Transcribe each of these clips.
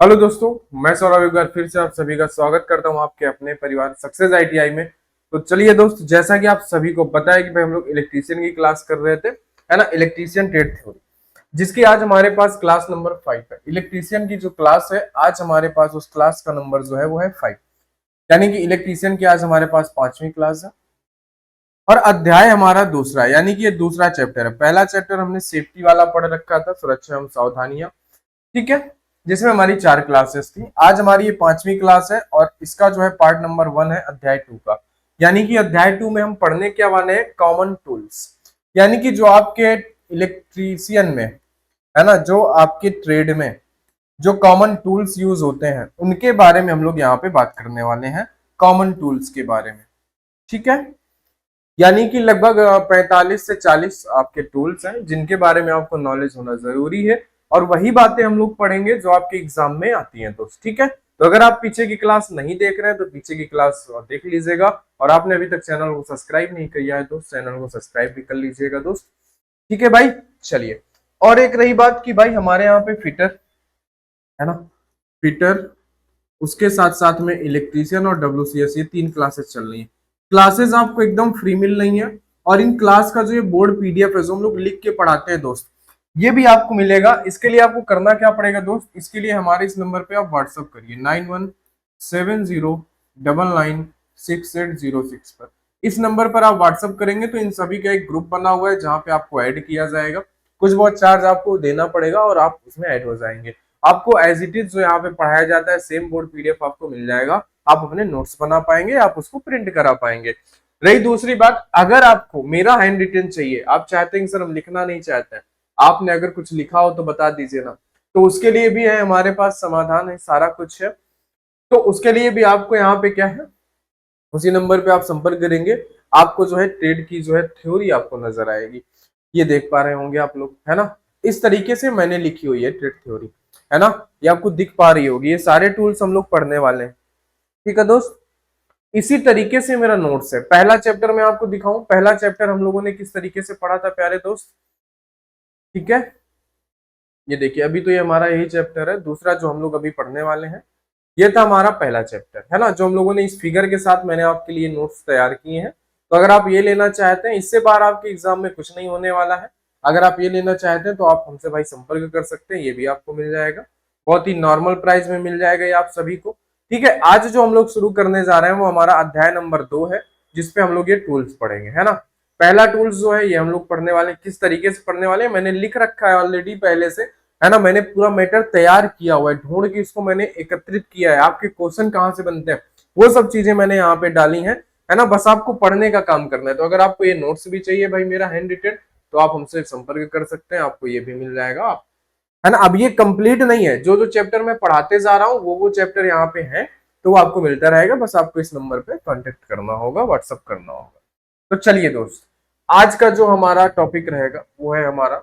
Hello दोस्तों, मैं सौरभ एक बार फिर से आप सभी का स्वागत करता हूं आपके अपने परिवार सक्सेस आईटीआई में। तो चलिए दोस्त, जैसा कि आप सभी को पता है कि भाई हम लोग इलेक्ट्रीशियन की क्लास कर रहे थे, है ना, इलेक्ट्रीशियन ट्रेड थ्योरी, जिसकी आज हमारे पास क्लास नंबर 5 है। इलेक्ट्रीशियन की जो क्लास है आज हमारे पास, उस क्लास का नंबर जो है वो है 5। यानी कि इलेक्ट्रीशियन की आज हमारे पास 5वीं क्लास है और अध्याय हमारा दूसरा, यानी कि ये दूसरा चैप्टर है। पहला चैप्टर हमने सेफ्टी वाला पढ़ रखा था, सुरक्षा एवं सावधानियां, ठीक है, जिसमें हमारी 4 क्लासेस थी। आज हमारी ये 5वीं क्लास है और इसका जो है पार्ट नंबर 1 है अध्याय 2 का। यानी कि अध्याय 2 में हम पढ़ने क्या वाले हैं, कॉमन टूल्स। यानी कि जो आपके इलेक्ट्रीशियन में, है ना, जो आपके ट्रेड में जो कॉमन टूल्स यूज होते हैं उनके बारे में हम लोग यहाँ पे बात करने वाले हैं, कॉमन टूल्स के बारे में। ठीक है, यानी कि लगभग 45 से 40 आपके टूल्स हैं जिनके बारे में आपको नॉलेज होना जरूरी है, और वही बातें हम लोग पढ़ेंगे जो आपके एग्जाम में आती हैं दोस्त। ठीक है, तो अगर आप पीछे की क्लास नहीं देख रहे हैं तो पीछे की क्लास देख लीजिएगा, और आपने अभी तक चैनल को सब्सक्राइब नहीं किया है तो चैनल को सब्सक्राइब भी कर लीजिएगा दोस्त। ठीक है भाई, चलिए। और एक रही बात कि भाई हमारे यहाँ पे फिटर, है ना, फिटर, उसके साथ साथ में इलेक्ट्रीशियन और डब्ल्यूसीएस, ये 3 क्लासेस चल रही है। क्लासेस आपको एकदम फ्री मिल रही है, और इन क्लास का जो ये बोर्ड पीडीएफ है जो हम लोग लिख के पढ़ाते हैं दोस्त, ये भी आपको मिलेगा। इसके लिए आपको करना क्या पड़ेगा दोस्त, इसके लिए हमारे इस नंबर पे आप व्हाट्सअप करिए 9170996806 पर। इस नंबर पर आप व्हाट्सअप करेंगे तो इन सभी का एक ग्रुप बना हुआ है जहां पे आपको ऐड किया जाएगा। कुछ बहुत चार्ज आपको देना पड़ेगा और आप उसमें ऐड हो जाएंगे। आपको एज इट इज जो यहाँ पे पढ़ाया जाता है सेम बोर्ड पीडीएफ आपको मिल जाएगा। आप अपने नोट्स बना पाएंगे, आप उसको प्रिंट करा पाएंगे। रही दूसरी बात, अगर आपको मेरा हैंड रिटन चाहिए, आप चाहते हैं सर हम लिखना नहीं चाहते हैं, आपने अगर कुछ लिखा हो तो बता दीजिए ना, तो उसके लिए भी है हमारे पास समाधान है, सारा कुछ है। तो उसके लिए भी आपको यहाँ पे क्या है, उसी नंबर पे आप संपर्क करेंगे, आपको जो है ट्रेड की जो है थ्योरी आपको नजर आएगी। ये देख पा रहे होंगे आप लोग, है ना, इस तरीके से मैंने लिखी हुई है ट्रेड थ्योरी, है ना, ये आपको दिख पा रही होगी। ये सारे टूल्स हम लोग पढ़ने वाले हैं। ठीक है दोस्त, इसी तरीके से मेरा नोट्स है। पहला चैप्टर मैं आपको दिखाऊं, पहला चैप्टर हम लोगों ने किस तरीके से पढ़ा था प्यारे दोस्त। ठीक है, ये देखिए, अभी तो ये हमारा यही चैप्टर है। दूसरा जो हम लोग अभी पढ़ने वाले हैं, ये था हमारा पहला चैप्टर, है ना, जो हम लोगों ने इस फिगर के साथ मैंने आपके लिए नोट्स तैयार किए हैं। तो अगर आप ये लेना चाहते हैं, इससे बाहर आपके एग्जाम में कुछ नहीं होने वाला है। अगर आप ये लेना चाहते हैं तो आप हमसे भाई संपर्क कर सकते हैं, ये भी आपको मिल जाएगा, बहुत ही नॉर्मल प्राइस में मिल जाएगा ये आप सभी को। ठीक है, आज जो हम लोग शुरू करने जा रहे हैं वो हमारा अध्याय नंबर 2 है, जिसपे हम लोग ये टूल्स पढ़ेंगे, है ना। पहला टूल्स जो है ये हम लोग पढ़ने वाले, किस तरीके से पढ़ने वाले हैं मैंने लिख रखा है ऑलरेडी पहले से, है ना। मैंने पूरा मैटर तैयार किया हुआ है, ढूंढ के इसको मैंने एकत्रित किया है, आपके क्वेश्चन कहाँ से बनते हैं वो सब चीजें मैंने यहाँ पे डाली हैं, है ना। बस आपको पढ़ने का काम करना है। तो अगर आपको ये नोट्स भी चाहिए भाई मेरा हैंड रिटेन, तो आप हमसे संपर्क कर सकते हैं, आपको ये भी मिल जाएगा। आप, है ना, अब ये कंप्लीट नहीं है, जो जो चैप्टर मैं पढ़ाते जा रहा हूँ वो चैप्टर यहाँ पे है, तो वो आपको मिलता रहेगा। बस आपको इस नंबर पे कांटेक्ट करना होगा, व्हाट्सअप करना होगा। तो चलिए दोस्त, आज का जो हमारा टॉपिक रहेगा वो है हमारा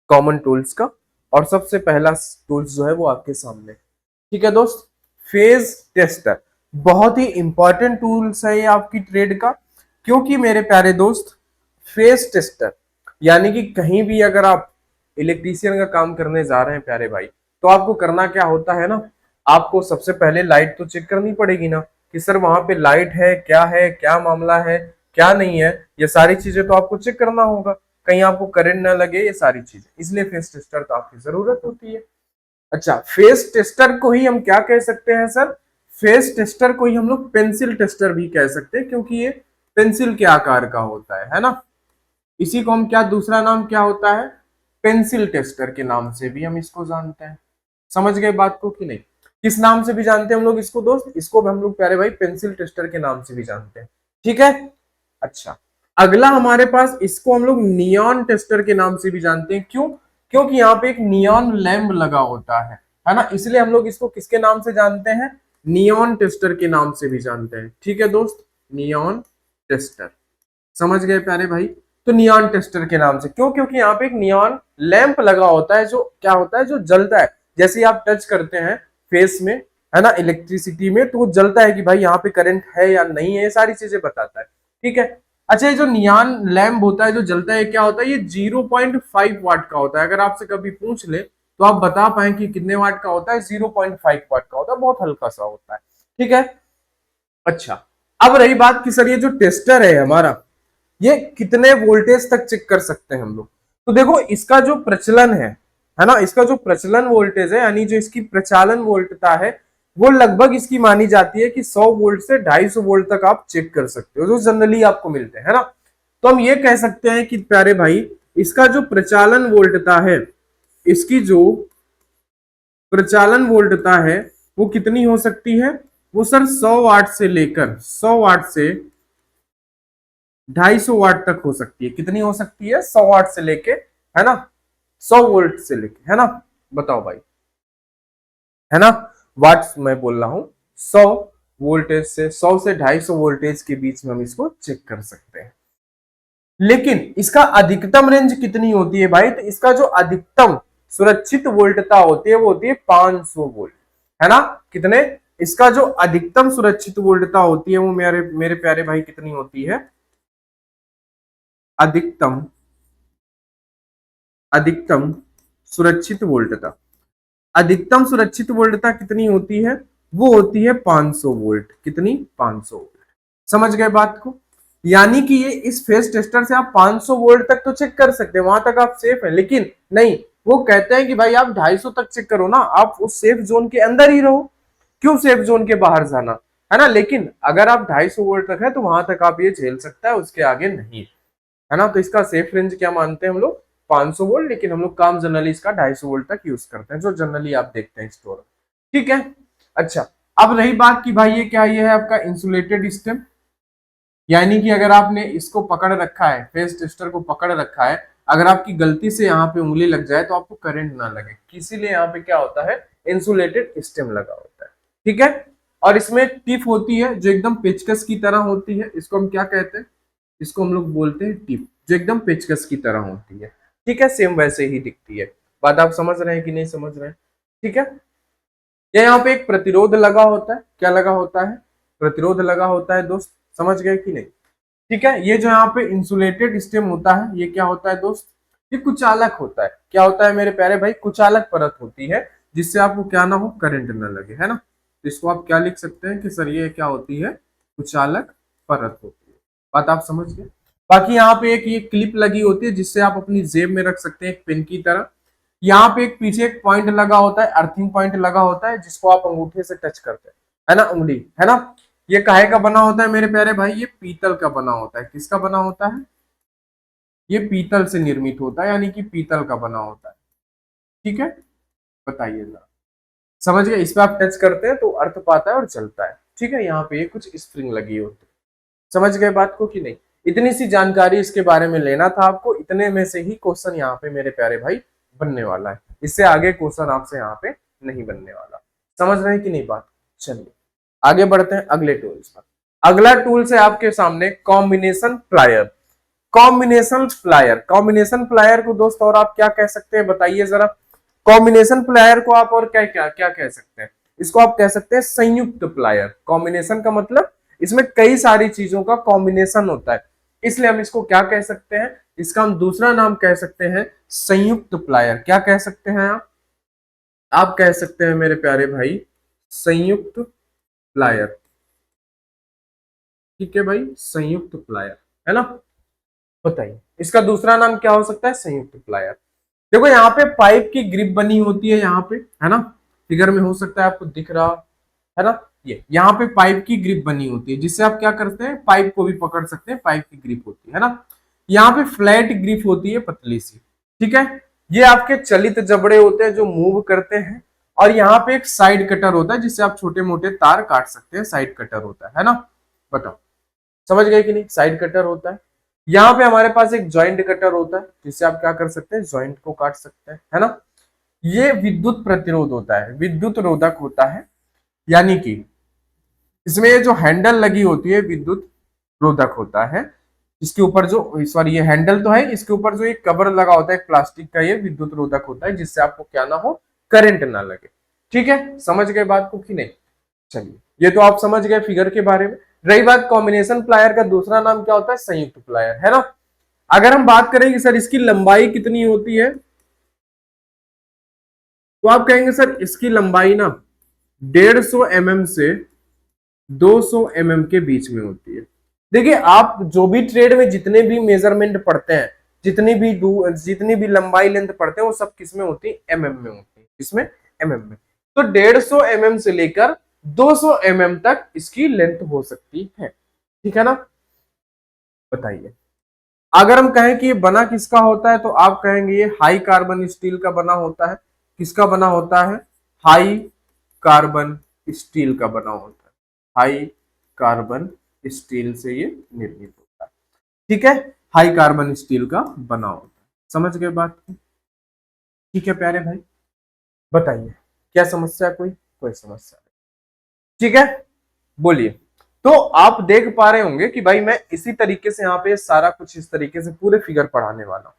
कॉमन टूल्स का, और सबसे पहला टूल्स जो है वो आपके सामने। ठीक है दोस्त, फेज टेस्टर, बहुत ही इंपॉर्टेंट टूल्स है ये आपकी ट्रेड का। क्योंकि मेरे प्यारे दोस्त, फेज टेस्टर यानी कि कहीं भी अगर आप इलेक्ट्रीशियन का काम करने जा रहे हैं प्यारे भाई, तो आपको करना क्या होता है ना, आपको सबसे पहले लाइट तो चेक करनी पड़ेगी ना, कि सर वहां पे लाइट है, क्या मामला है, क्या नहीं है, ये सारी चीजें तो आपको चेक करना होगा, कहीं आपको करंट ना लगे, ये सारी चीजें, इसलिए फेस टेस्टर तो आपकी जरूरत होती है। अच्छा, फेस टेस्टर को ही हम क्या कह सकते हैं सर, फेस टेस्टर को ही हम लोग पेंसिल टेस्टर भी कह सकते हैं, क्योंकि ये पेंसिल के आकार का होता है ना। इसी को हम क्या, दूसरा नाम क्या होता है, पेंसिल टेस्टर के नाम से भी हम इसको जानते हैं। समझ गए बात को कि नहीं, किस नाम से भी जानते हैं हम लोग इसको दोस्त, इसको भी हम लोग प्यारे भाई पेंसिल टेस्टर के नाम से भी जानते हैं। ठीक है, अच्छा, अगला हमारे पास, इसको हम लोग नियॉन टेस्टर के नाम से भी जानते हैं। क्यों, क्योंकि यहाँ पे एक नियॉन लैंप लगा होता है ना, इसलिए हम लोग इसको किसके नाम से जानते हैं, नियॉन टेस्टर के नाम से भी जानते हैं। ठीक है दोस्त, नियॉन टेस्टर, समझ गए प्यारे भाई। तो नियॉन टेस्टर के नाम से क्यों, क्योंकि यहाँ पे एक नियॉन लैंप लगा होता है, जो क्या होता है, जो जलता है, जैसे आप टच करते हैं फेस में, है ना, इलेक्ट्रिसिटी में, तो वो जलता है कि भाई यहाँ पे करंट है या नहीं है, ये सारी चीजें बताता है। ठीक है, अच्छा, ये जो नियॉन लैंप होता है जो जलता है क्या होता है, ये 0.5 वाट का होता है। अगर आपसे कभी पूछ ले तो आप बता पाए कि कितने वाट का होता है, 0.5 वाट का होता है, बहुत हल्का सा होता है। ठीक है। अच्छा, अब रही बात कि सर ये जो टेस्टर है हमारा, ये कितने वोल्टेज तक चेक कर सकते हैं हम लोग। तो देखो इसका जो प्रचलन है ना, इसका जो प्रचलन वोल्टेज है, यानी जो इसकी प्रचालन वोल्टता है, वो लगभग इसकी मानी जाती है कि 100 वोल्ट से 250 वोल्ट तक आप चेक कर सकते हो, जो जनरली आपको मिलते हैं, है ना। तो हम ये कह सकते हैं कि प्यारे भाई, इसका जो प्रचालन वोल्टता है, इसकी जो प्रचालन वोल्टता है, वो कितनी हो सकती है, वो सर 100 वाट से लेकर 100 वाट से 250 वाट तक हो सकती है। कितनी हो सकती है, 100 वाट से लेके, है ना, 100 वोल्ट से लेके, है ना। बताओ भाई, है ना, वाट्स मैं बोल रहा हूं, 100 वोल्टेज से 100 से 250 वोल्टेज के बीच में हम इसको चेक कर सकते हैं। लेकिन इसका अधिकतम रेंज कितनी होती है भाई, तो इसका जो अधिकतम सुरक्षित वोल्टता होती है वो होती है 500 वोल्ट, है ना। कितने, इसका जो अधिकतम सुरक्षित वोल्टता होती है वो मेरे मेरे प्यारे भाई कितनी होती है, अधिकतम अधिकतम सुरक्षित वोल्टता, अधिकतम सुरक्षित वोल्टता कितनी होती है, वो होती है 500 वोल्ट। कितनी, 500 वोल्ट। समझ गए बात को। यानी कि ये इस फेस टेस्टर से आप 500 वोल्ट तक तो चेक कर सकते हैं, वहां तक आप सेफ है। लेकिन नहीं, वो कहते हैं कि भाई आप 250 तक चेक करो ना, आप उस सेफ जोन के अंदर ही रहो, क्यों सेफ जोन के बाहर जाना, है ना। लेकिन अगर आप 250 वोल्ट तक है तो वहां तक आप ये झेल सकता है, उसके आगे नहीं, है ना। तो इसका सेफ रेंज क्या मानते हैं हम लोग, 500 वोल्ट। लेकिन हम लोग काम जनरली इसका 250 वोल्ट तक यूज करते हैं, जो जनरली आप देखते हैं स्टोर। ठीक है। अच्छा, अब रही बात कि भाई ये क्या, ये है आपका इंसुलेटेड स्टेम, यानी कि अगर आपने इसको पकड़ रखा है, फेस टेस्टर को पकड़ रखा है, अगर आपकी गलती से यहाँ पे उंगली लग जाए तो आपको करंट ना लगे, इसीलिए यहाँ पे क्या होता है, इंसुलेटेड स्टेम लगा होता है। ठीक है। और इसमें टिप होती है जो एकदम पेचकस की तरह होती है, इसको हम क्या कहते हैं, इसको हम लोग बोलते हैं टिप, जो एकदम पेचकस की तरह होती है। ठीक है, सेम वैसे ही दिखती है। बात आप समझ रहे हैं कि नहीं समझ रहे हैं। ठीक है। या यहाँ पे एक प्रतिरोध लगा होता है, क्या लगा होता है, प्रतिरोध लगा होता है दोस्त, समझ गए कि नहीं। ठीक है। ये जो यहाँ पे इंसुलेटेड स्टेम होता है, ये क्या होता है दोस्त, ये कुचालक होता है। क्या होता है मेरे प्यारे भाई, कुचालक परत होती है, जिससे आपको क्या ना हो, करंट ना लगे, है ना। तो इसको आप क्या लिख सकते हैं कि सर ये क्या होती है, कुचालक परत होती है। बात आप समझ गए। बाकी यहाँ पे एक ये क्लिप लगी होती है, जिससे आप अपनी जेब में रख सकते हैं, एक पेन की तरह। यहाँ पे एक पीछे एक पॉइंट लगा होता है, अर्थिंग पॉइंट लगा होता है, जिसको आप अंगूठे से टच करते हैं, है ना, उंगली, है ना। ये काहे का बना होता है मेरे प्यारे भाई, ये पीतल का बना होता है। किसका बना होता है, ये पीतल से निर्मित होता है, यानी कि पीतल का बना होता है। ठीक है। बताइए जरा, समझ गए। इस पे आप टच करते हैं तो अर्थ पाता है और चलता है। ठीक है। यहाँ पे ये कुछ स्प्रिंग लगी होती है। समझ गए बात को कि नहीं। इतनी सी जानकारी इसके बारे में लेना था आपको, इतने में से ही क्वेश्चन यहाँ पे मेरे प्यारे भाई बनने वाला है। इससे आगे क्वेश्चन आपसे यहाँ पे नहीं बनने वाला। समझ रहे हैं कि नहीं बात। चलिए आगे बढ़ते हैं अगले टूल्स पर। अगला टूल्स है आपके सामने कॉम्बिनेशन प्लायर। कॉम्बिनेशन प्लायर को दोस्त और आप क्या कह सकते हैं, बताइए जरा। कॉम्बिनेशन प्लायर को आप और क्या क्या क्या कह सकते हैं, इसको आप कह सकते हैं संयुक्त प्लायर। कॉम्बिनेशन का मतलब इसमें कई सारी चीजों का कॉम्बिनेशन होता है, इसलिए हम इसको क्या कह सकते हैं, इसका हम दूसरा नाम कह सकते हैं संयुक्त प्लायर। क्या कह सकते हैं आप कह सकते हैं मेरे प्यारे भाई संयुक्त प्लायर। ठीक है भाई, संयुक्त प्लायर, है ना। बताइए इसका दूसरा नाम क्या हो सकता है, संयुक्त प्लायर। देखो यहाँ पे पाइप की ग्रिप बनी होती है, यहाँ पे, है ना, फिगर में हो सकता है आपको दिख रहा, है ना। ये यहाँ पे पाइप की ग्रिप बनी होती है, जिससे आप क्या करते हैं, पाइप को भी पकड़ सकते हैं, पाइप की ग्रिप होती है ना। यहाँ पे फ्लैट ग्रिप होती है, पतली सी। ठीक है। ये आपके चलित जबड़े होते हैं जो मूव करते हैं। और यहाँ पे एक साइड कटर होता है, जिससे आप छोटे मोटे तार काट सकते हैं, साइड कटर होता है ना। बताओ समझ गए कि नहीं, साइड कटर होता है। यहाँ पे हमारे पास एक जॉइंट कटर होता है, जिससे आप क्या कर सकते हैं, जॉइंट को काट सकते हैं, है ना। ये विद्युत प्रतिरोध होता है, विद्युत रोधक होता है, यानी कि इसमें ये जो हैंडल लगी होती है विद्युत रोधक होता है। इसके ऊपर जो, सॉरी ये हैंडल तो है, इसके ऊपर जो एक कवर लगा होता है एक प्लास्टिक का, ये विद्युत रोधक होता है, जिससे आपको क्या ना हो, करंट ना लगे। ठीक है, समझ गए बात को कि नहीं। चलिए ये तो आप समझ गए फिगर के बारे में। रही बात कॉम्बिनेशन प्लायर का दूसरा नाम क्या होता है, संयुक्त प्लायर, है ना। अगर हम बात करें कि सर इसकी लंबाई कितनी होती है, तो आप कहेंगे सर इसकी लंबाई ना 150 mm से 200 mm के बीच में होती है। देखिए आप जो भी ट्रेड में जितने भी मेजरमेंट पढ़ते हैं, जितनी भी लंबाई लेंथ पढ़ते हैं, वो सब किस में होती है? एमएम में होती है। इसमें एमएम में। तो 150 mm से लेकर 200 mm तक इसकी लेंथ हो सकती है। ठीक है ना? बताइए, अगर हम कहें कि ये बना किसका होता है, तो आप कहेंगे ये हाई कार्बन स्टील का बना होता है। किसका बना होता है? हाई कार्बन स्टील का बना होता है। हाई कार्बन स्टील से ये निर्मित होता है। ठीक है, हाई कार्बन स्टील का बना होता है। समझ गए बात को? ठीक है प्यारे भाई, बताइए क्या समस्या? कोई समस्या? ठीक है, बोलिए। तो आप देख पा रहे होंगे कि भाई मैं इसी तरीके से यहाँ पे सारा कुछ इस तरीके से पूरे फिगर पढ़ाने वाला हूँ।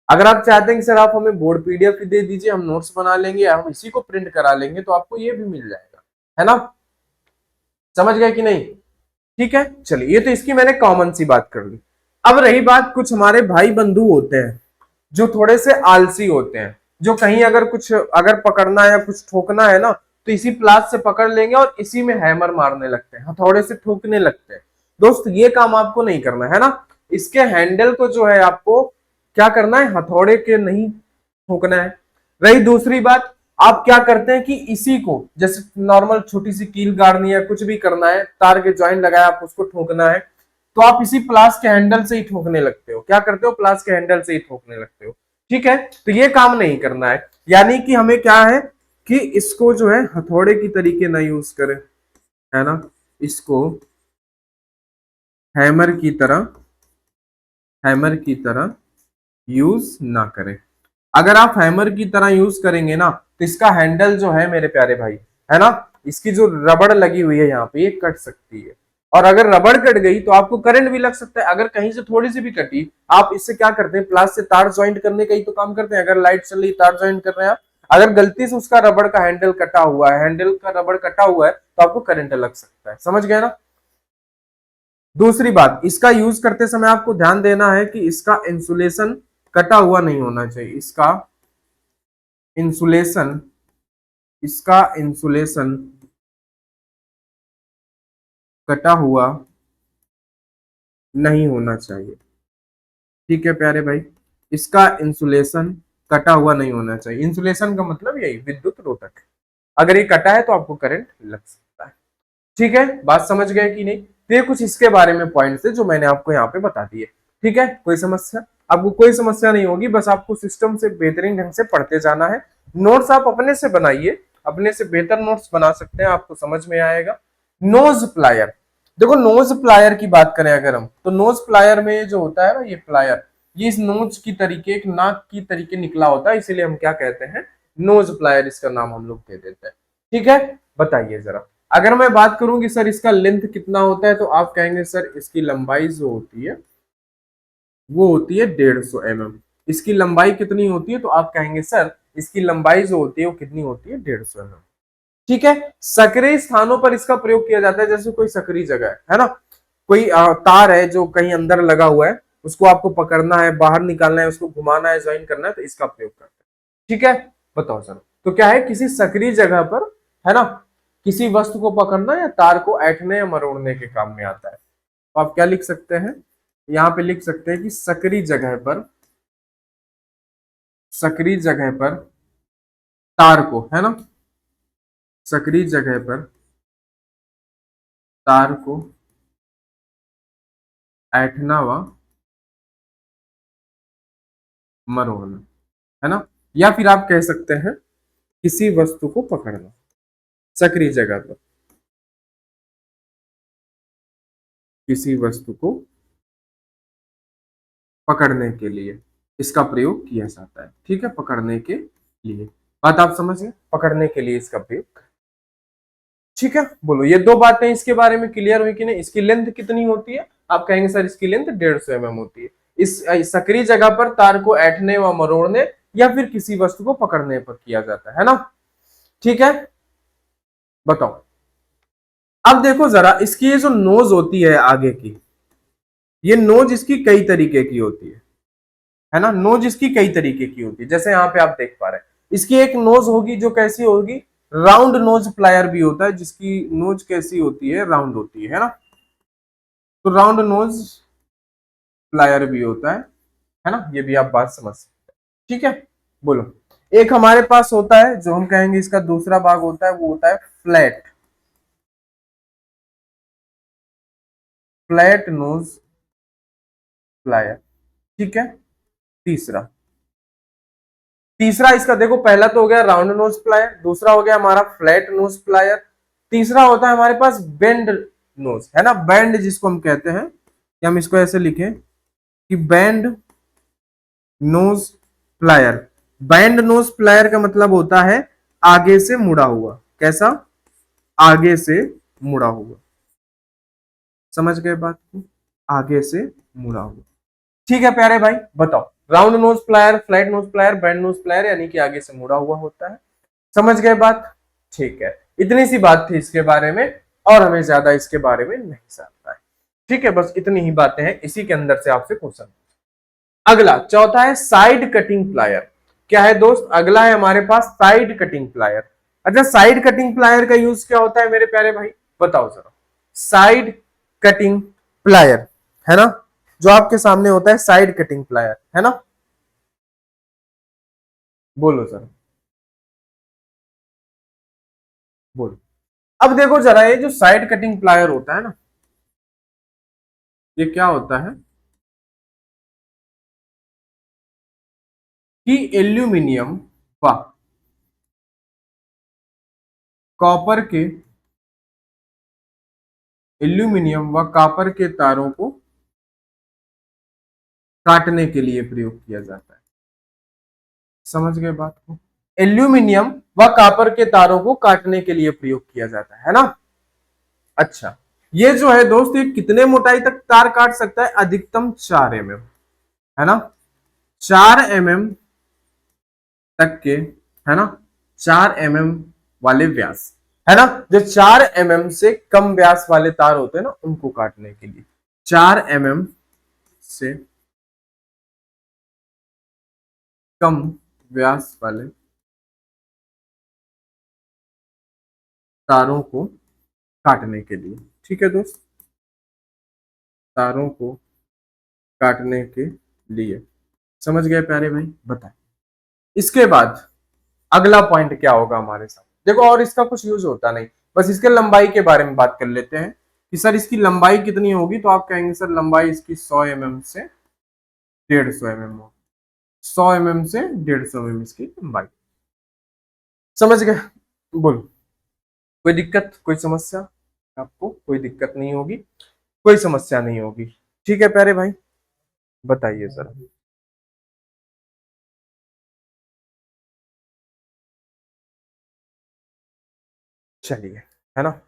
अगर आप चाहते हैं कि सर आप हमें बोर्ड पीडीएफ दे दीजिए, हम नोट्स बना लेंगे या हम इसी को प्रिंट करा लेंगे, तो आपको ये भी मिल जाएगा, है ना? समझ गए कि नहीं? ठीक है, चलिए, ये तो इसकी मैंने कॉमन सी बात कर ली। अब रही बात, कुछ हमारे भाई बंधु होते हैं जो थोड़े से आलसी होते हैं, जो कहीं अगर पकड़ना है या कुछ ठोकना है ना, तो इसी प्लास से पकड़ लेंगे और इसी में हैमर मारने लगते हैं, हथौड़े से ठोकने लगते हैं। दोस्त ये काम आपको नहीं करना है ना। इसके हैंडल को जो है आपको क्या करना है? हथौड़े के नहीं ठोकना है। रही दूसरी बात, आप क्या करते हैं कि इसी को जैसे नॉर्मल छोटी सी कील गाड़नी है, कुछ भी करना है, तार के ज्वाइंट लगाया, आप उसको ठोकना है, तो आप इसी प्लास के हैंडल से ही ठोकने लगते हो। क्या करते हो? प्लास के हैंडल से ही ठोकने लगते हो। ठीक है, तो ये काम नहीं करना है। यानी कि हमें क्या है कि इसको जो है हथौड़े की तरीके ना यूज करें, है ना? इसको हैमर की तरह यूज ना करें। अगर आप हैमर की तरह यूज करेंगे ना, तो इसका हैंडल जो है मेरे प्यारे भाई, है ना, इसकी जो रबड़ लगी हुई है यहाँ पे, ये कट सकती है। और अगर रबड़ कट गई तो आपको करंट भी लग सकता है। अगर कहीं से थोड़ी सी भी कटी, आप इससे क्या करते हैं? प्लास से तार ज्वाइंट करने का ही तो काम करते हैं। अगर लाइट चल रही, तार ज्वाइंट कर रहे हैं आप, अगर गलती से उसका रबड़ का हैंडल कटा हुआ है, हैंडल का रबड़ कटा हुआ है, तो आपको करंट लग सकता है। समझ गए ना? दूसरी बात, इसका यूज करते समय आपको ध्यान देना है कि इसका इंसुलेशन कटा हुआ नहीं होना चाहिए। इंसुलेशन इसका इंसुलेशन कटा हुआ नहीं होना चाहिए। ठीक है प्यारे भाई, इसका इंसुलेशन कटा हुआ नहीं होना चाहिए। इंसुलेशन का मतलब यही विद्युत रोधक। अगर ये कटा है तो आपको करंट लग सकता है। ठीक है, बात समझ गए कि नहीं? तो ये कुछ इसके बारे में पॉइंट्स है जो मैंने आपको यहाँ पे बता दिए। ठीक है, कोई समस्या? आपको कोई समस्या नहीं होगी, बस आपको सिस्टम से बेहतरीन ढंग से पढ़ते जाना है। नोट्स आप अपने से बनाइए, अपने से बेहतर नोट्स बना सकते हैं, आपको समझ में आएगा। नोज प्लायर, देखो नोज प्लायर की बात करें अगर हम, तो नोज प्लायर में जो होता है ना, ये प्लायर, ये इस नोज की तरीके, एक नाक की तरीके निकला होता है, इसीलिए हम क्या कहते हैं? नोज प्लायर, इसका नाम हम लोग दे देते हैं। ठीक है, बताइए जरा। अगर मैं बात करूं कि सर इसका लेंथ कितना होता है, तो आप कहेंगे सर इसकी लंबाई जो होती है वो होती है 150 mm। इसकी लंबाई कितनी होती है? तो आप कहेंगे सर इसकी लंबाई जो होती है वो कितनी होती है? 150 mm। ठीक है, सक्रिय स्थानों पर इसका प्रयोग किया जाता है। जैसे कोई सक्रिय जगह है ना, कोई तार है जो कहीं अंदर लगा हुआ है, उसको आपको पकड़ना है, बाहर निकालना है, उसको घुमाना है, ज्वाइन करना है, तो इसका प्रयोग करते हैं। ठीक है, बताओ सर। तो क्या है? किसी सक्रिय जगह पर, है ना, किसी वस्तु को पकड़ना या तार को ऐंठने या मरोड़ने के काम में आता है। तो आप क्या लिख सकते हैं? यहाँ पे लिख सकते हैं कि सक्रिय जगह पर तार को, है ना, सक्रिय जगह पर तार को ऐंठना व मरोड़ना, है ना, या फिर आप कह सकते हैं किसी वस्तु को पकड़ना सक्रिय जगह पर, किसी वस्तु को पकड़ने के लिए इसका प्रयोग किया जाता है। ठीक है, पकड़ने के लिए, बात आप समझ गए? पकड़ने के लिए इसका प्रयोग। ठीक है, बोलो ये दो बातें इसके बारे में क्लियर हुई कि नहीं? इसकी लेंथ कितनी होती है? आप कहेंगे सर इसकी लेंथ 150 mm होती है। इस सक्रिय जगह पर तार को ऐंठने व मरोड़ने या फिर किसी वस्तु को पकड़ने पर किया जाता है ना। ठीक है, बताओ। अब देखो जरा, इसकी ये जो नोज होती है आगे की, ये नोज इसकी कई तरीके की होती है ना, नोज इसकी कई तरीके की होती है। जैसे यहाँ पे आप देख पा रहे हैं, इसकी एक नोज होगी जो कैसी होगी, राउंड नोज प्लायर भी होता है, जिसकी नोज कैसी होती है, राउंड होती है ना। तो राउंड नोज प्लायर भी होता है ना, ये भी आप बात समझ सकते हैं। ठीक है, बोलो। एक हमारे पास होता है जो हम कहेंगे इसका दूसरा भाग होता है, वो होता है फ्लैट, फ्लैट नोज प्लायर। ठीक है, तीसरा, तीसरा इसका देखो, पहला तो हो गया राउंड नोज प्लायर, दूसरा हो गया हमारा फ्लैट नोज प्लायर, तीसरा होता है हमारे पास बेंड नोज, है ना, बैंड जिसको हम कहते हैं, कि हम इसको ऐसे लिखें कि band knows plier. Band knows plier का मतलब होता है आगे से मुड़ा हुआ, कैसा, आगे से मुड़ा हुआ, समझ गए बात को, आगे से मुड़ा हुआ। ठीक है प्यारे भाई, बताओ, round knows plier, flat knows plier, band knows plier, यानी कि आगे से मुड़ा हुआ होता है। समझ गए बात। ठीक है, इतनी सी बात थी इसके बारे में, और हमें ज्यादा इसके बारे में नहीं जानना है। ठीक है, बस इतनी ही बातें हैं, इसी के अंदर से आपसे क्वेश्चन। अगला चौथा है साइड कटिंग प्लायर। क्या है दोस्त, अगला है हमारे पास साइड कटिंग प्लायर। अच्छा, साइड कटिंग प्लायर का यूज क्या होता है मेरे प्यारे भाई, बताओ जरा। साइड कटिंग प्लायर, है ना, जो आपके सामने होता है साइड कटिंग प्लायर, है ना, बोलो सर, बोलो। अब देखो जरा, ये जो साइड कटिंग प्लायर होता है ना, ये क्या होता है कि एल्यूमिनियम व कॉपर के, एल्यूमिनियम व कॉपर के तारों को काटने के लिए प्रयोग किया जाता है। समझ गए बात को, एल्यूमिनियम व कॉपर के तारों को काटने के लिए प्रयोग किया जाता है ना। अच्छा, ये जो है दोस्त, ये कितने मोटाई तक तार काट सकता है, अधिकतम 4 mm, है ना, 4 mm तक के, है ना, 4 mm वाले व्यास, है ना, जो 4 mm से कम व्यास वाले तार होते हैं ना, उनको काटने के लिए 4 mm से कम व्यास वाले तारों को काटने के लिए। ठीक है दोस्त, तारों को काटने के लिए। समझ गए प्यारे भाई, बताए। इसके बाद अगला पॉइंट क्या होगा हमारे साथ, देखो, और इसका कुछ यूज होता नहीं, बस इसके लंबाई के बारे में बात कर लेते हैं कि सर इसकी लंबाई कितनी होगी, तो आप कहेंगे सर लंबाई इसकी 100 mm से 150 mm होगी, 100 mm से 150 mm इसकी लंबाई। समझ गए, बोलो, कोई दिक्कत, कोई समस्या, आपको कोई दिक्कत नहीं होगी, कोई समस्या नहीं होगी। ठीक है प्यारे भाई, बताइए सर। चलिए, है ना,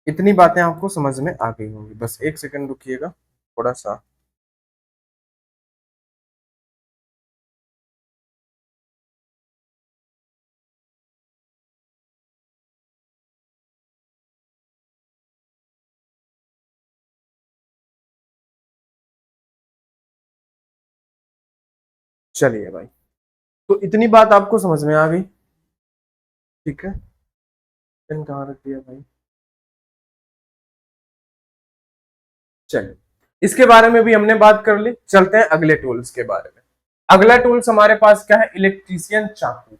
इतनी बातें आपको समझ में आ गई होंगी, बस एक सेकंड रुकिएगा थोड़ा सा। चलिए भाई, तो इतनी बात आपको समझ में आ गई। ठीक है, पेन कहाँ रख दिया भाई। चलिए, इसके बारे में भी हमने बात कर ली, चलते हैं अगले टूल्स के बारे में। अगला टूल्स हमारे पास क्या है, इलेक्ट्रीशियन चाकू।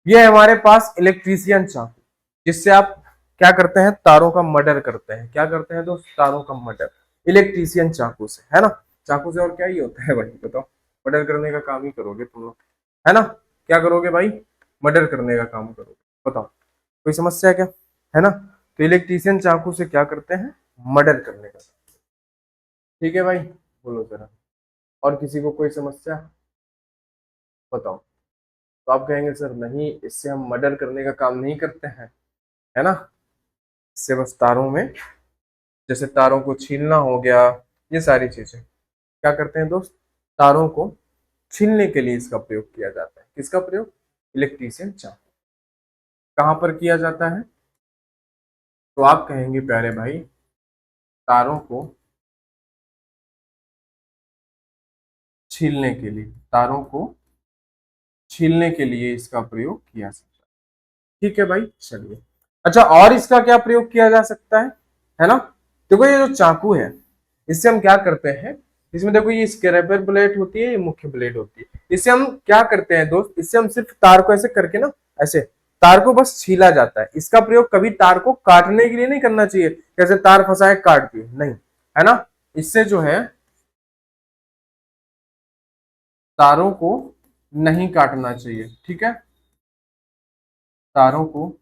ये है हमारे पास इलेक्ट्रीशियन चाकू, जिससे आप क्या करते हैं, तारों का मर्डर करते हैं। क्या करते हैं दोस्त, तारों का मर्डर, इलेक्ट्रीशियन चाकू से, है ना। चाकू से और क्या ही होता है भाई, बताओ, मर्डर करने का काम ही करोगे तुम लोग, है ना। क्या करोगे भाई, मर्डर करने का काम करोगे, बताओ, कोई समस्या है क्या, है ना। तो इलेक्ट्रीशियन चाकू से क्या करते हैं, मर्डर करने का। ठीक है भाई, बोलो जरा, और किसी को कोई समस्या, बताओ। तो आप कहेंगे सर नहीं, इससे हम मर्डर करने का काम नहीं करते हैं, है ना, इससे बस तारों में, जैसे तारों को छीलना हो गया, ये सारी चीजें क्या करते हैं दोस्त, तारों को छीलने के लिए इसका प्रयोग किया जाता है। किसका प्रयोग, इलेक्ट्रीशियन चाकू। कहाँ पर किया जाता है, तो आप कहेंगे प्यारे भाई, तारों को छीलने के लिए, तारों को छीलने के लिए इसका प्रयोग किया सकता है। ठीक है भाई, चलिए। अच्छा, और इसका क्या प्रयोग किया जा सकता है ना? देखो ये जो चाकू है, इससे हम क्या करते हैं, इसमें देखो ये स्क्रैपर ब्लेड होती है, ये मुख्य ब्लेड होती है। इससे हम क्या करते हैं दोस्त, इससे हम सिर्फ तार को ऐसे करके ना, ऐसे तार को बस छीला जाता है। इसका प्रयोग कभी तार को काटने के लिए नहीं करना चाहिए, जैसे तार फंसा है काट दिए, नहीं, है ना? इससे जो है तारों को नहीं काटना चाहिए, ठीक है? तारों को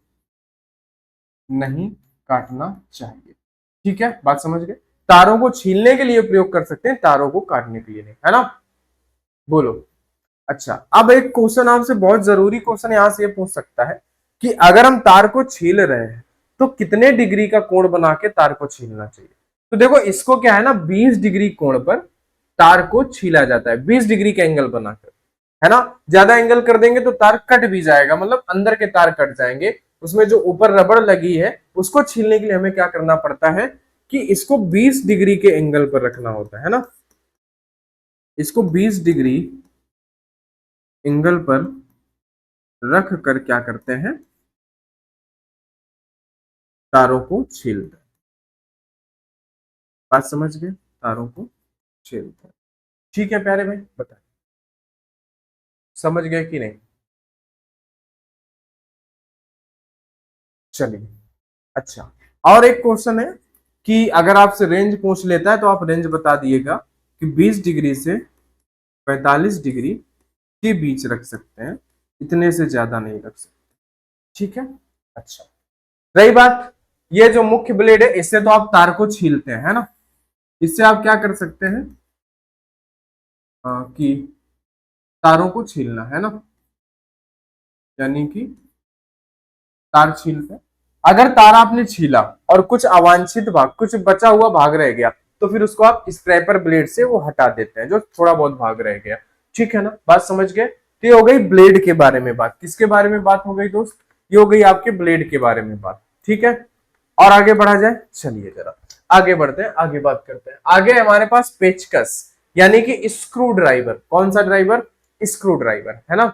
नहीं काटना चाहिए, ठीक है, बात समझ गए? तारों को छीलने के लिए प्रयोग कर सकते हैं, तारों को काटने के लिए नहीं, है ना? बोलो। अच्छा, अब एक क्वेश्चन आपसे, बहुत जरूरी क्वेश्चन यहां से ये पूछ सकता है कि अगर हम तार को छील रहे हैं तो कितने डिग्री का कोण बना के तार को छीलना चाहिए? तो देखो इसको क्या है ना, 20 डिग्री कोण पर तार को छीला जाता है, 20 डिग्री का एंगल बनाकर, है ना? ज्यादा एंगल कर देंगे तो तार कट भी जाएगा, मतलब अंदर के तार कट जाएंगे। उसमें जो ऊपर रबड़ लगी है उसको छीलने के लिए हमें क्या करना पड़ता है कि इसको 20 डिग्री के एंगल पर रखना होता है ना? इसको 20 डिग्री एंगल पर रख कर क्या करते हैं, तारों को छीलते हैं। बात समझ गए? तारों को छीलते हैं। ठीक है प्यारे भाई, बताइए, समझ गए कि नहीं? चलिए। अच्छा, और एक क्वेश्चन है कि अगर आपसे रेंज पूछ लेता है तो आप रेंज बता दिएगा कि 20 डिग्री से 45 डिग्री के बीच रख सकते हैं, इतने से ज्यादा नहीं रख सकते, ठीक है? अच्छा, रही बात ये जो मुख्य ब्लेड है, इससे तो आप तार को छीलते हैं, है ना? इससे आप क्या कर सकते हैं कि तारों को छीलना, है ना? यानी कि तार छीलते हैं। अगर तार आपने छीला और कुछ अवांछित भाग, कुछ बचा हुआ भाग रह गया, तो फिर उसको आप स्क्रैपर ब्लेड से वो हटा देते हैं, जो थोड़ा बहुत भाग रह गया, ठीक है ना? बात समझ गए? तो ये हो गई ब्लेड के बारे में बात। किसके बारे में बात हो गई दोस्त? ये हो गई आपके ब्लेड के बारे में बात, ठीक है? और आगे बढ़ा जाए, चलिए जरा आगे बढ़ते हैं, आगे बात करते हैं। आगे हमारे पास पेचकस, यानी कि स्क्रू ड्राइवर। कौन सा ड्राइवर? स्क्रू ड्राइवर, है ना?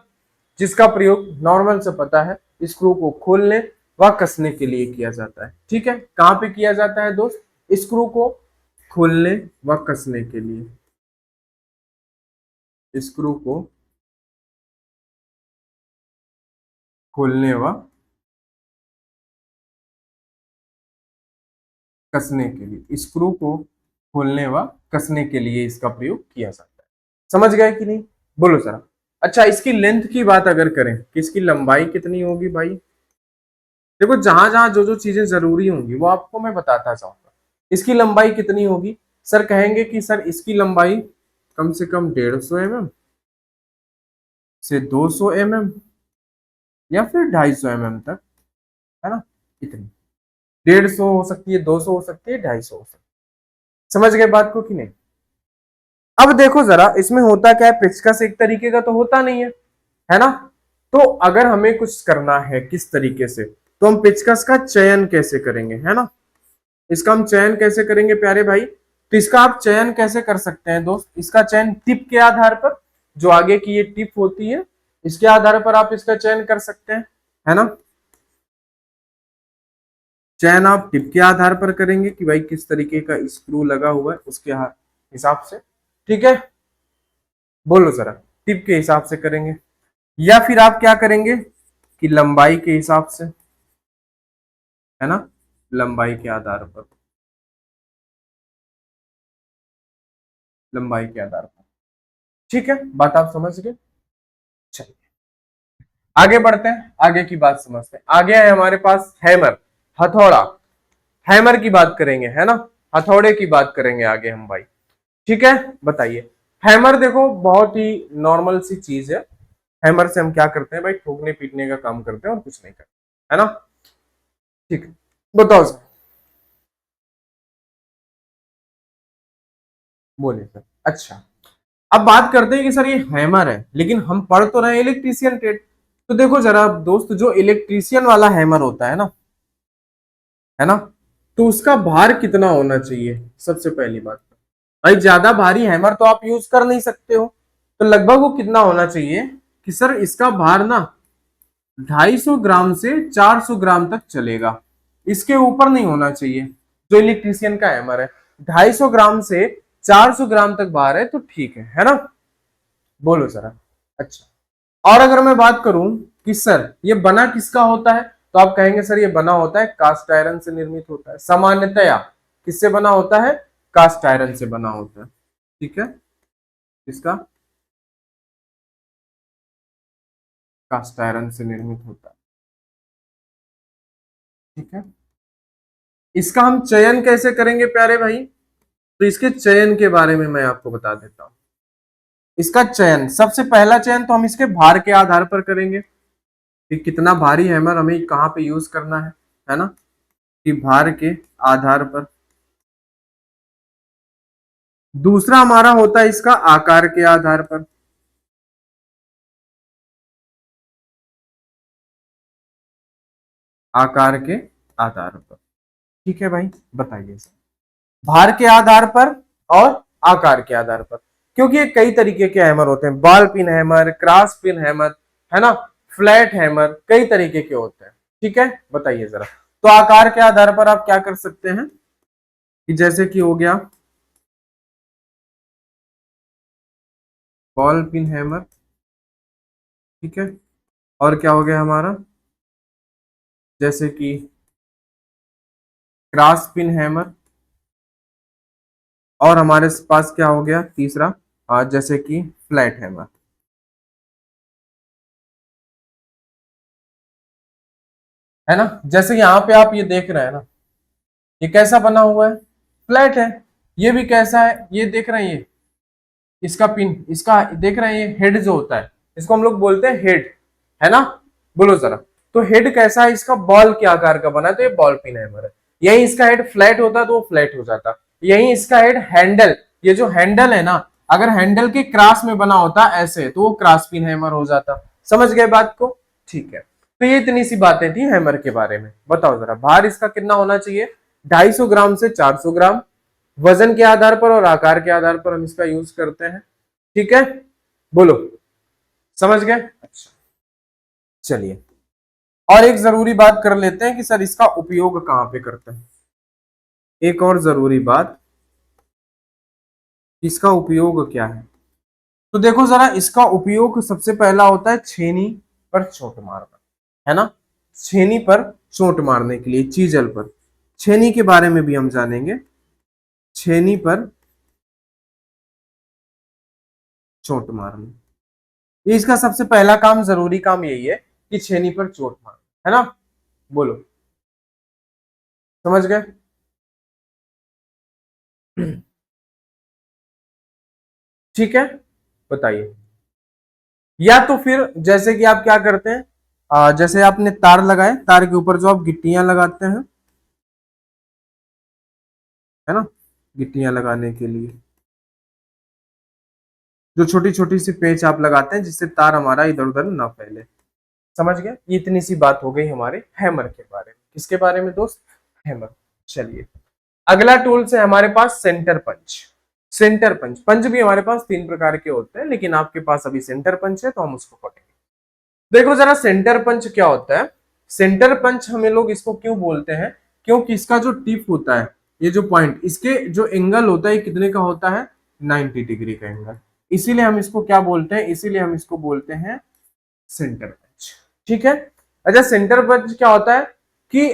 जिसका प्रयोग नॉर्मल से पता है, स्क्रू को खोलने व कसने के लिए किया जाता है, ठीक है? कहां पे किया जाता है दोस्त? स्क्रू को खोलने व कसने के लिए, स्क्रू को खोलने व कसने के लिए, स्क्रू को खोलने व कसने के लिए इसका प्रयोग किया जाता है। समझ गए कि नहीं? बोलो जरा। अच्छा, इसकी लेंथ की बात अगर करें कि इसकी लंबाई कितनी होगी भाई, देखो जहां जहां जो जो चीजें जरूरी होंगी वो आपको मैं बताता जाऊंगा। इसकी लंबाई कितनी होगी? सर कहेंगे कि सर इसकी लंबाई कम से कम 150 mm से 200 mm या फिर 250 mm तक, है ना? इतनी 150 हो सकती है, 200 हो सकती है, 250 हो सकती है। समझ गए बात को कि नहीं? अब देखो जरा, इसमें होता क्या है, पेचकस एक तरीके का तो होता नहीं है ना? तो अगर हमें कुछ करना है किस तरीके से, तो हम पेचकस का चयन कैसे करेंगे, है ना? इसका हम चयन कैसे करेंगे प्यारे भाई? तो इसका आप चयन कैसे कर सकते हैं दोस्त? इसका चयन टिप के आधार पर, जो आगे की ये टिप होती है, इसके आधार पर आप इसका चयन कर सकते हैं, है ना? चयन आप टिप के आधार पर करेंगे कि भाई किस तरीके का स्क्रू लगा हुआ है उसके हिसाब से, ठीक है? बोलो जरा। टिप के हिसाब से करेंगे या फिर आप क्या करेंगे कि लंबाई के हिसाब से, है ना? लंबाई के आधार पर, लंबाई के आधार पर, ठीक है? बात आप समझ गए? चलिए आगे बढ़ते हैं, आगे की बात समझते हैं। आगे है हमारे पास हैमर, हथौड़ा। हैमर की बात करेंगे, है ना? हथौड़े की बात करेंगे आगे हम भाई, ठीक है? बताइए। हैमर देखो बहुत ही नॉर्मल सी चीज है। हैमर से हम क्या करते हैं भाई? ठोकने पीटने का काम करते हैं और कुछ नहीं करते, है ना? ठीक है, बताओ सर। बोलिए सर। अच्छा, अब बात करते हैं कि सर ये हैमर है, लेकिन हम पढ़ तो रहे इलेक्ट्रीशियन ट्रेड। तो देखो जरा दोस्त, जो इलेक्ट्रीशियन वाला हैमर होता है ना, है ना, तो उसका भार कितना होना चाहिए? सबसे पहली बात, भाई ज्यादा भारी हैमर तो आप यूज कर नहीं सकते हो, तो लगभग वो कितना होना चाहिए कि सर इसका भार ना 250 ग्राम से 400 ग्राम तक चलेगा, इसके ऊपर नहीं होना चाहिए। जो इलेक्ट्रीशियन का हैमर है 250 ग्राम से 400 ग्राम तक भार है तो ठीक है ना। बोलो जरा। अच्छा, और अगर मैं बात करूं कि सर ये बना किसका होता है, तो आप कहेंगे सर ये बना होता है कास्ट आयरन से निर्मित होता है। सामान्यतया किससे बना होता है? कास्ट आयरन से बना होता है। ठीक है, इसका कास्ट आयरन से निर्मित होता है। ठीक है, इसका हम चयन कैसे करेंगे प्यारे भाई? तो इसके चयन के बारे में मैं आपको बता देता हूं। इसका चयन, सबसे पहला चयन तो हम इसके भार के आधार पर करेंगे कि कितना भारी हैमर हमें कहां पे यूज करना है ना, कि भार के आधार पर। दूसरा हमारा होता है इसका आकार के आधार पर। आकार के आधार पर। ठीक है भाई, बताइए सर। भार के आधार पर और आकार के आधार पर, क्योंकि ये कई तरीके के हैमर होते हैं, ball pin hammer, cross pin hammer, है ना, फ्लैट हैमर, कई तरीके के होते हैं। ठीक है, बताइए जरा। तो आकार के आधार पर आप क्या कर सकते हैं कि जैसे कि हो गया बॉल पिन हैमर। ठीक है, और क्या हो गया हमारा, जैसे कि क्रॉस पिन हैमर, और हमारे पास क्या हो गया तीसरा, जैसे कि फ्लैट हैमर। है ना, जैसे यहाँ पे आप ये देख रहे हैं ना, ये कैसा बना हुआ है? फ्लैट है। ये भी कैसा है? ये देख रहे हैं, ये इसका पिन, इसका देख रहे हैं, ये हेड जो होता है इसको हम लोग बोलते हैं हेड, है ना। बोलो जरा। तो हेड कैसा है इसका? बॉल के आकार का बना है, तो ये बॉल पिन हैमर है। यही इसका हेड फ्लैट होता तो वो फ्लैट हो जाता। यही इसका हेड हैंडल, ये जो हैंडल है ना, अगर हैंडल के क्रॉस में बना होता ऐसे तो वो क्रॉस पिन हैमर हो जाता। समझ गए बात को? ठीक है, तो ये इतनी सी बातें थी हैमर के बारे में। बताओ जरा, भार इसका कितना होना चाहिए? 250 ग्राम से 400 ग्राम। वजन के आधार पर और आकार के आधार पर हम इसका यूज करते हैं। ठीक है, बोलो, समझ गए? अच्छा, चलिए, और एक जरूरी बात कर लेते हैं कि सर इसका उपयोग कहां पे करते हैं। एक और जरूरी बात, इसका उपयोग क्या है? तो देखो जरा, इसका उपयोग सबसे पहला होता है छेनी पर चोट मारना, है ना। छेनी पर चोट मारने के लिए, चीजल पर। छेनी के बारे में भी हम जानेंगे। छेनी पर चोट मारना, ये इसका सबसे पहला काम, जरूरी काम यही है कि छेनी पर चोट मारना, है ना। बोलो, समझ गए? ठीक है, बताइए। या तो फिर जैसे कि आप क्या करते हैं, जैसे आपने तार लगाए, तार के ऊपर जो आप गिट्टियां लगाते हैं, है ना, गिट्टियां लगाने के लिए जो छोटी छोटी सी पेच आप लगाते हैं जिससे तार हमारा इधर उधर ना फैले। समझ गए? ये इतनी सी बात हो गई हमारे हैमर के बारे में। किसके बारे में दोस्त? हैमर। चलिए, अगला टूल्स है हमारे पास सेंटर पंच। सेंटर पंच, पंच भी हमारे पास 3 प्रकार के होते हैं, लेकिन आपके पास अभी सेंटर पंच है तो हम उसको पढ़ेंगे। देखो जरा, सेंटर पंच क्या होता है? सेंटर पंच हमें लोग इसको क्यों बोलते हैं? क्योंकि इसका जो टिप होता है, ये जो पॉइंट, इसके जो एंगल होता है कितने का होता है? 90 डिग्री का एंगल। इसीलिए हम इसको क्या बोलते हैं? इसीलिए हम इसको बोलते हैं सेंटर पंच। ठीक है। अच्छा, सेंटर पंच क्या होता है कि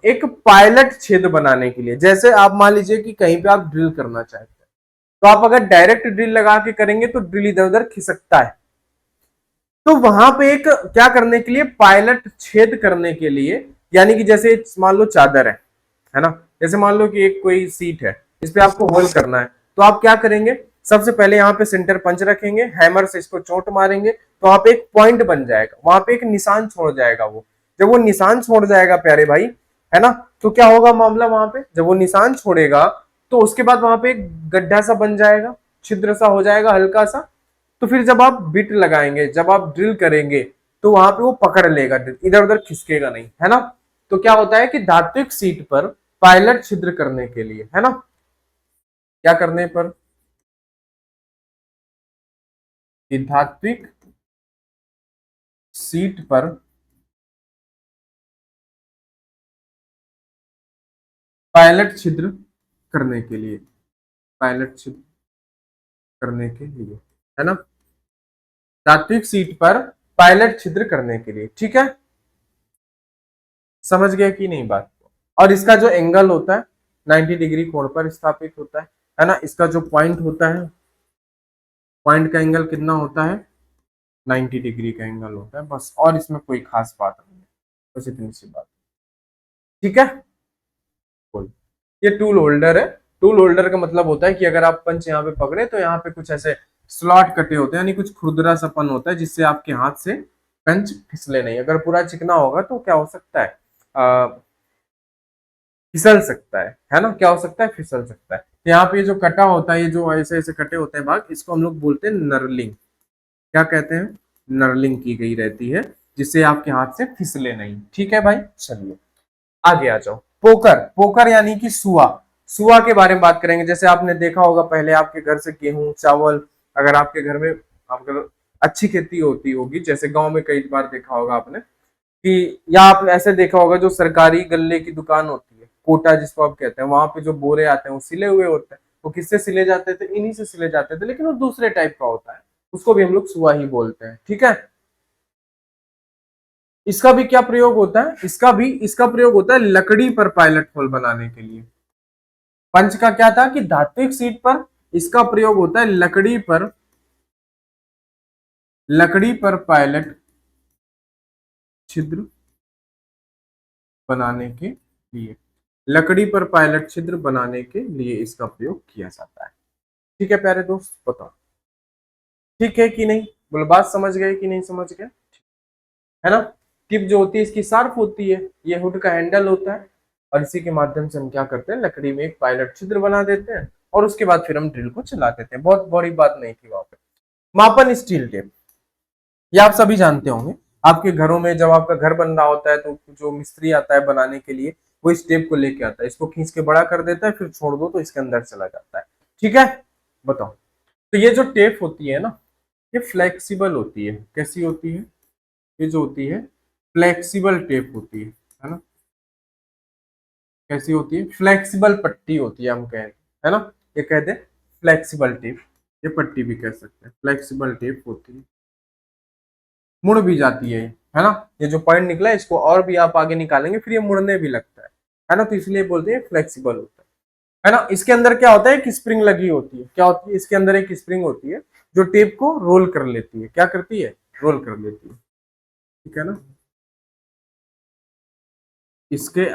एक पायलट छेद बनाने के लिए, जैसे आप मान लीजिए कि कहीं पे आप ड्रिल करना चाहते हैं, तो आप अगर डायरेक्ट ड्रिल लगा के करेंगे तो ड्रिल इधर उधर खिसकता है। तो वहां पे एक क्या करने के लिए, पायलट छेद करने के लिए, यानी कि जैसे मान लो चादर है ना, जैसे मान लो कि एक कोई सीट है, इस पे आपको होल करना है, तो आप क्या करेंगे? सबसे पहले यहाँ पे सेंटर पंच रखेंगे, हैमर से इसको चोट मारेंगे, तो वहां पे एक पॉइंट बन जाएगा, वहां पे एक निशान छोड़ जाएगा वो। जब वो निशान छोड़ जाएगा प्यारे भाई, है ना, तो क्या होगा मामला वहां पे? जब वो निशान छोड़ेगा तो उसके बाद वहां पे एक गड्ढा सा बन जाएगा, छिद्र सा हो जाएगा हल्का सा। तो फिर जब आप बिट लगाएंगे, जब आप ड्रिल करेंगे, तो वहां पे वो पकड़ लेगा, इधर उधर खिसकेगा नहीं, है ना। तो क्या होता है कि धात्विक सीट पर पायलट छिद्र करने के लिए, है ना, क्या करने पर? कि धात्विक सीट पर पायलट छिद्र करने के लिए, पायलट छिद्र करने के लिए, है ना, धात्विक सीट पर पायलट छिद्र करने के लिए। ठीक है, समझ गया कि नहीं बात को। और इसका जो एंगल होता है 90 डिग्री कोण पर स्थापित होता है ना। इसका जो पॉइंट होता है, पॉइंट का एंगल कितना होता है, 90 डिग्री का एंगल होता है बस, और इसमें कोई खास बात नहीं है, बस इतनी सी बात। ठीक है, बोल। ये टूल होल्डर है। टूल होल्डर का मतलब होता है कि अगर आप पंच यहाँ पे पकड़े तो यहाँ पे कुछ ऐसे स्लॉट कटे होते हैं, यानी कुछ खुरदरा सपन होता है जिससे आपके हाथ से पंच फिसले नहीं। अगर पूरा चिकना होगा तो क्या हो सकता है, फिसल सकता है ना, क्या हो सकता है, फिसल सकता है। तो यहाँ पे जो कटा होता है, ये जो ऐसे ऐसे कटे होते हैं भाग, इसको हम लोग बोलते हैं नर्लिंग। क्या कहते हैं, नर्लिंग की गई रहती है, जिससे आपके हाथ से फिसले नहीं। ठीक है भाई, चलिए आगे आ जाओ। पोकर, पोकर यानी कि सुआ। सुआ के बारे में बात करेंगे। जैसे आपने देखा होगा पहले आपके घर से गेहूं चावल, अगर आपके घर में आपका अच्छी खेती होती होगी, जैसे गांव में कई बार देखा होगा आपने कि, या आपने ऐसे देखा होगा जो सरकारी गल्ले की दुकान होती है, कोटा जिसको आप कहते हैं, वहां पे जो बोरे आते हैं वो सिले हुए होते हैं। वो किससे सिले जाते थे, इन्हीं से सिले जाते थे, लेकिन वो दूसरे टाइप का होता है, उसको भी हम लोग सुआ ही बोलते हैं। ठीक है, इसका भी क्या प्रयोग होता है, इसका प्रयोग होता है लकड़ी पर पायलट होल बनाने के लिए। पंच का क्या था कि धात्विक सीट पर इसका प्रयोग होता है लकड़ी पर पायलट छिद्र बनाने के लिए, लकड़ी पर पायलट छिद्र बनाने के लिए इसका प्रयोग किया जाता है। ठीक है प्यारे दोस्त, बताओ ठीक है कि नहीं, बोलो बात समझ गए कि नहीं समझ गए, है ना। टिप जो होती है इसकी शार्प होती है, ये हुड का हैंडल होता है, और इसी के माध्यम से हम क्या करते हैं, लकड़ी में एक पायलट छिद्र बना देते हैं, और उसके बाद फिर हम ड्रिल को चला देते हैं। बहुत बड़ी बात नहीं थी वहां पे। मापन स्टील टेप, ये आप सभी जानते होंगे। आपके घरों में जब आपका घर बन रहा होता है तो जो मिस्त्री आता है बनाने के लिए, वो इस टेप को लेके आता है, इसको खींच के बड़ा कर देता है, फिर छोड़ दो तो इसके अंदर चला जाता है। ठीक है, बताओ। तो ये जो टेप होती है ना, ये फ्लेक्सिबल होती है। कैसी होती है, ये जो होती है फ्लेक्सिबल टेप होती है ना। कैसी होती है, फ्लेक्सिबल पट्टी होती है, हम कहें, है ना, ये कहते हैं फ्लेक्सिबल टेप। ये पट्टी भी कह सकते हैं, फ्लेक्सिबल टेप होती है, मुड़ भी जाती है ना। ये जो पॉइंट निकला है इसको और भी आप आगे निकालेंगे फिर ये मुड़ने भी लगता है ना, तो इसलिए बोलते हैं फ्लेक्सिबल होता है ना। इसके अंदर क्या होता है, एक स्प्रिंग लगी होती है। क्या होती है, इसके अंदर एक स्प्रिंग होती है जो टेप को रोल कर लेती है। क्या करती है, रोल कर लेती है। ठीक है ना, इसके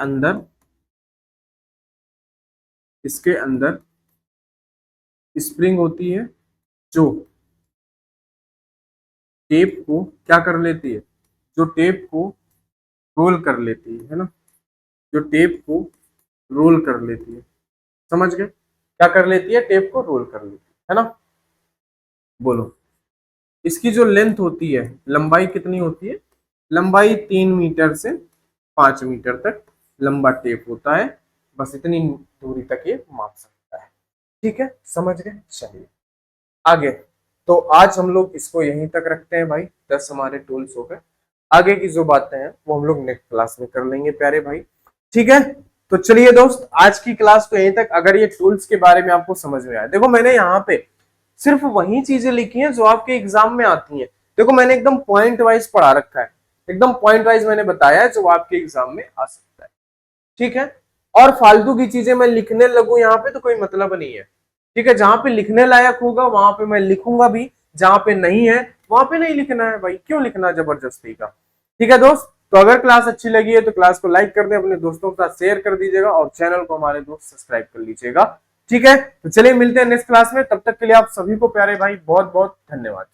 अंदर स्प्रिंग होती है जो टेप को क्या कर लेती है, जो टेप को रोल कर लेती है ना, जो टेप को रोल कर लेती है। समझ गए, क्या कर लेती है, टेप को रोल कर लेती है ना। बोलो, इसकी जो लेंथ होती है, लंबाई कितनी होती है, लंबाई 3 मीटर से 5 मीटर तक लंबा टेप होता है, बस इतनी दूरी तक ये माप सकता है। ठीक है, समझ गए, चलिए आगे। तो आज हम लोग इसको यहीं तक रखते हैं भाई, 10 हमारे टूल्स हो गए। आगे की जो बातें हैं वो हम लोग नेक्स्ट क्लास में कर लेंगे प्यारे भाई। ठीक है, तो चलिए दोस्त, आज की क्लास तो यहीं तक। अगर ये टूल्स के बारे में आपको समझ में आया, देखो मैंने यहाँ पे सिर्फ वही चीजें लिखी हैं जो आपके एग्जाम में आती हैं। देखो मैंने एकदम पॉइंट वाइज पढ़ा रखा है, एकदम पॉइंट वाइज मैंने बताया है जो आपके एग्जाम में आ सकता है। ठीक है, और फालतू की चीजें मैं लिखने लगूं यहाँ पे तो कोई मतलब नहीं है। ठीक है, जहां पे लिखने लायक होगा वहां पे मैं लिखूंगा भी, जहां पे नहीं है वहां पे नहीं लिखना है भाई, क्यों लिखना जबरदस्ती का। ठीक है दोस्त, तो अगर क्लास अच्छी लगी है तो क्लास को लाइक कर दें, अपने दोस्तों के साथ शेयर कर दीजिएगा, और चैनल को हमारे दोस्त सब्सक्राइब कर लीजिएगा। ठीक है, तो चलिए मिलते हैं नेक्स्ट क्लास में, तब तक के लिए आप सभी को प्यारे भाई बहुत बहुत धन्यवाद।